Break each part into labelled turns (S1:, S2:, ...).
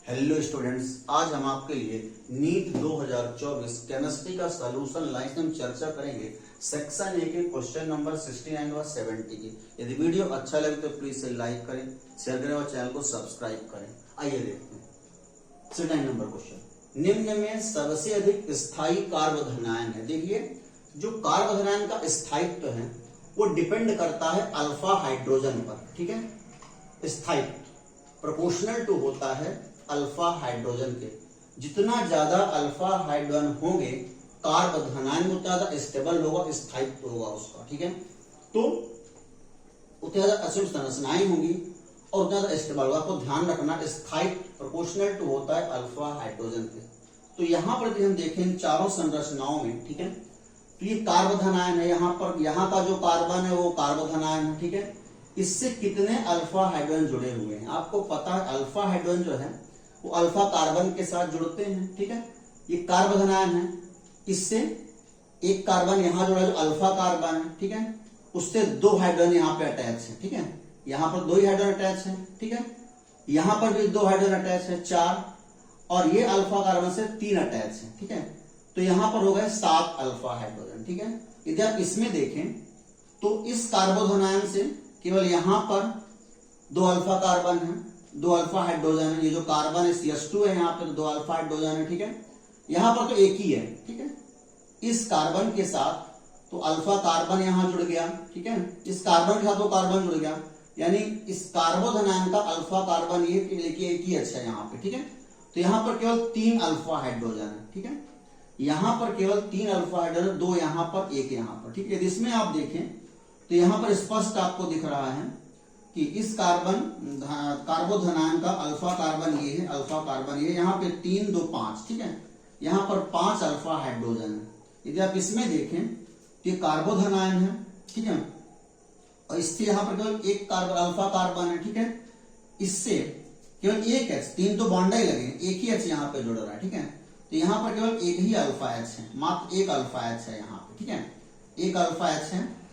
S1: Hello students, आज हम आपके लिए नीट 2024 केमिस्ट्री का सॉल्यूशन लाइन हम चर्चा करेंगे सेक्शन ए के क्वेश्चन नंबर 69 व 70 की। यदि वीडियो अच्छा लगे तो प्लीज इसे लाइक करें, शेयर करें और चैनल को सब्सक्राइब करें। आइए देखते हैं 69 नंबर क्वेश्चन। निम्न में सबसे अधिक स्थायी कार्बोधनायन है। देखिए, जो कार्बोधनायन का स्थायित्व है वो डिपेंड करता है अल्फा हाइड्रोजन पर। ठीक है, स्थायित्व प्रोपोर्शनल टू होता है अल्फा हाइड्रोजन के। जितना ज्यादा अल्फा हाइड्रोजन होंगे कार्बोधनायन उतना ज्यादा स्टेबल होगा, स्थायित्व होगा उसका। ठीक है, तो उतना ज्यादा असीम संरचनाएं होंगी और उतना ज्यादा स्टेबल होगा। आपको ध्यान रखना, स्थायित्व प्रोपोर्शनल टू होता है अल्फा हाइड्रोजन के। तो यहाँ पर यदि हम देखें इन चारों संरचनाओं में, ठीक है, तो ये कार्बोधनायन है। यहाँ पर यहाँ का जो कार्बन है वो कार्बोधनायन है। ठीक है, इससे कितने अल्फा हाइड्रोजन जुड़े हुए हैं आपको पता है। अल्फा हाइड्रोजन जो है वो अल्फा कार्बन के साथ जुड़ते हैं। ठीक है, ये कार्बोधनायन है, इससे एक कार्बन यहां जुड़ा जो अल्फा कार्बन है। ठीक है, उससे दो हाइड्रोजन यहाँ पे अटैच है। ठीक है, यहाँ पर दो ही हाइड्रोजन अटैच है। ठीक है, यहाँ पर भी दो हाइड्रोजन अटैच है, 4, और ये अल्फा कार्बन से 3 अटैच है। ठीक है, तो यहाँ पर हो गए 7 अल्फा हाइड्रोजन। ठीक है, यदि आप इसमें देखें तो इस कार्बोधनायन से केवल यहां पर 2 अल्फा कार्बन है, 2 अल्फा हाइड्रोजन है। ये जो कार्बन है CH2 है, यहाँ पे 2 अल्फा हाइड्रोजन है। ठीक है, यहां पर तो एक ही है। ठीक है, इस कार्बन के साथ तो अल्फा कार्बन यहां जुड़ गया। ठीक है, इस कार्बन के साथ वो कार्बन जुड़ गया, यानी इस कार्बोधनायन का अल्फा कार्बन ये एक ही अच्छा है यहाँ पे। ठीक है, तो यहाँ पर केवल 3 अल्फा हाइड्रोजन है। ठीक है, यहाँ पर केवल 3 अल्फा हाइड्रोजन, 2 यहाँ पर, 1 यहाँ पर। ठीक है, इसमें आप देखें तो यहां पर स्पष्ट आपको दिख रहा है कि इस कार्बोधनायन का अल्फा कार्बन ये है, अल्फा कार्बन ये, यहाँ पे 3, 2, 5। ठीक है, यहाँ पर 5 अल्फा हाइड्रोजन है। यदि आप इसमें देखें तो ये कार्बोधनायन है। ठीक है, और इससे यहाँ पर केवल एक कार्बन अल्फा कार्बन है। ठीक है, इससे केवल एक H, 3 तो बॉन्ड ही लगे, एक ही H यहाँ पे जुड़ रहा है। ठीक है, तो यहाँ पर केवल एक ही अल्फा H है, मात्र एक अल्फा H है यहाँ पे। ठीक है, एक अल्फा H है।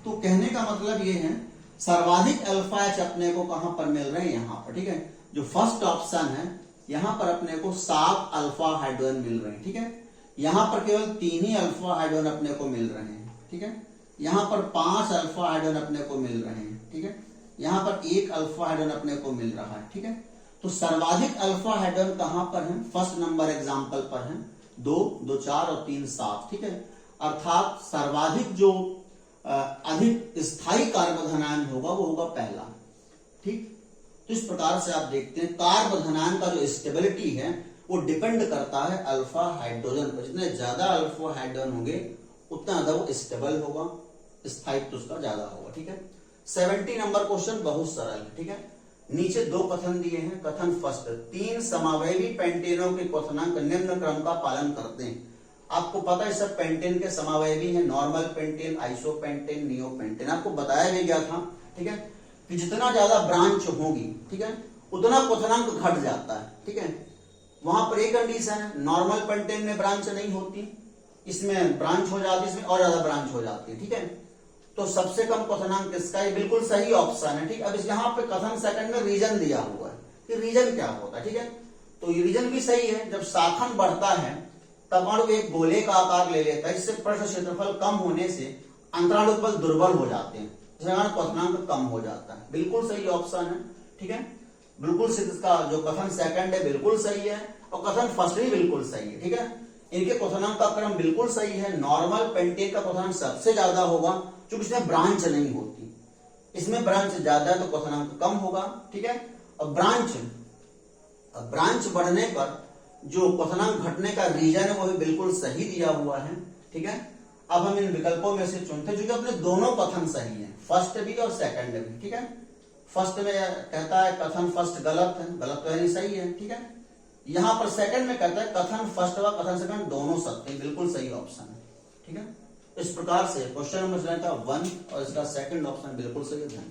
S1: तो कहने का मतलब ये है सर्वाधिक अल्फा H अपने को कहां पर मिल रहे हैं, यहाँ पर। ठीक है, जो फर्स्ट ऑप्शन है यहां पर अपने को 7 अल्फा हाइड्रोजन मिल रहे हैं। ठीक है, यहां पर केवल 3 ही अल्फा हाइड्रोजन अपने को मिल रहे हैं। ठीक है, यहां पर 5 अल्फा हाइड्रोजन अपने को मिल रहे हैं। ठीक है, यहां पर 1 अल्फा हाइड्रोजन अपने को मिल रहा है। ठीक है, तो सर्वाधिक अल्फा हाइड्रोजन कहां पर है, फर्स्ट नंबर एग्जाम्पल पर है, 2, 2, 4 और 3, 7। ठीक है, अर्थात सर्वाधिक जो अधिक स्थायी कार्बोधनायन होगा वो होगा पहला। ठीक, तो इस प्रकार से आप देखते हैं कार्बोधनायन का जो स्टेबिलिटी है वो डिपेंड करता है अल्फा हाइड्रोजन पर। जितने ज्यादा अल्फा हाइड्रोजन होंगे उतना ज्यादा वो स्टेबल होगा, स्थायित्व उसका ज्यादा होगा। ठीक है, 70 नंबर क्वेश्चन बहुत सरल है। ठीक है, नीचे 2 कथन दिए हैं। कथन फर्स्ट, 3 समावयवी पेंटेनों के क्वथनांक निम्न क्रम का पालन करते हैं। आपको पता है सब पेंटेन के समावयवी है, नॉर्मल पेंटेन, आइसोपेंटेन, नियोपेंटेन। आपको बताया भी गया था। ठीक है, कि जितना ज्यादा ब्रांच होगी, ठीक है, उतना क्वथनांक घट जाता है। ठीक है, वहां पर एक कंडीशन है, नॉर्मल पेंटेन में ब्रांच नहीं होती, इसमें ब्रांच हो जाती है, इसमें और ज्यादा ब्रांच हो जाती है। ठीक है, तो सबसे कम क्वथनांक किसका, ये बिल्कुल सही ऑप्शन है। ठीक, अब यहाँ पे कथन सेकंड में रीजन दिया हुआ है कि रीजन क्या होता है। ठीक है, तो ये रीजन भी सही है। जब शाखन बढ़ता है तब अणु एक गोले का आकार ले लेता है। इससे पृष्ठ क्षेत्रफल कम होने से अंतराणु बल दुर्बल हो जाते हैं, जिसके कारण क्वथनांक कम हो जाता है। बिल्कुल सही ऑप्शन है। ठीक है, बिल्कुल सिद्ध का जो कथन सेकंड है बिल्कुल सही है और कथन फर्स्ट भी बिल्कुल सही है। ठीक है, इनके क्वथनांक का क्रम बिल्कुल सही है। नॉर्मल पेंटेन का क्वथनांक सबसे ज्यादा होगा क्योंकि इसमें ब्रांच नहीं होती, इसमें ब्रांच ज्यादा है तो क्वथनांक कम होगा। ठीक है, और ब्रांच बढ़ने पर जो क्वथनांक घटने का रीजन है वो भी बिल्कुल सही दिया हुआ है। ठीक है, अब हम इन विकल्पों में से चुनते हैं जो कि अपने दोनों कथन सही हैं, फर्स्ट भी और सेकंड भी। ठीक है, फर्स्ट में कहता है कथन फर्स्ट गलत है, गलत तो नहीं, सही है। ठीक है, यहां पर सेकंड में कहता है कथन फर्स्ट व कथन सेकंड दोनों सत्य, बिल्कुल सही ऑप्शन है। ठीक है, इस प्रकार से क्वेश्चन नंबर 1 और इसका सेकंड ऑप्शन बिल्कुल सही है।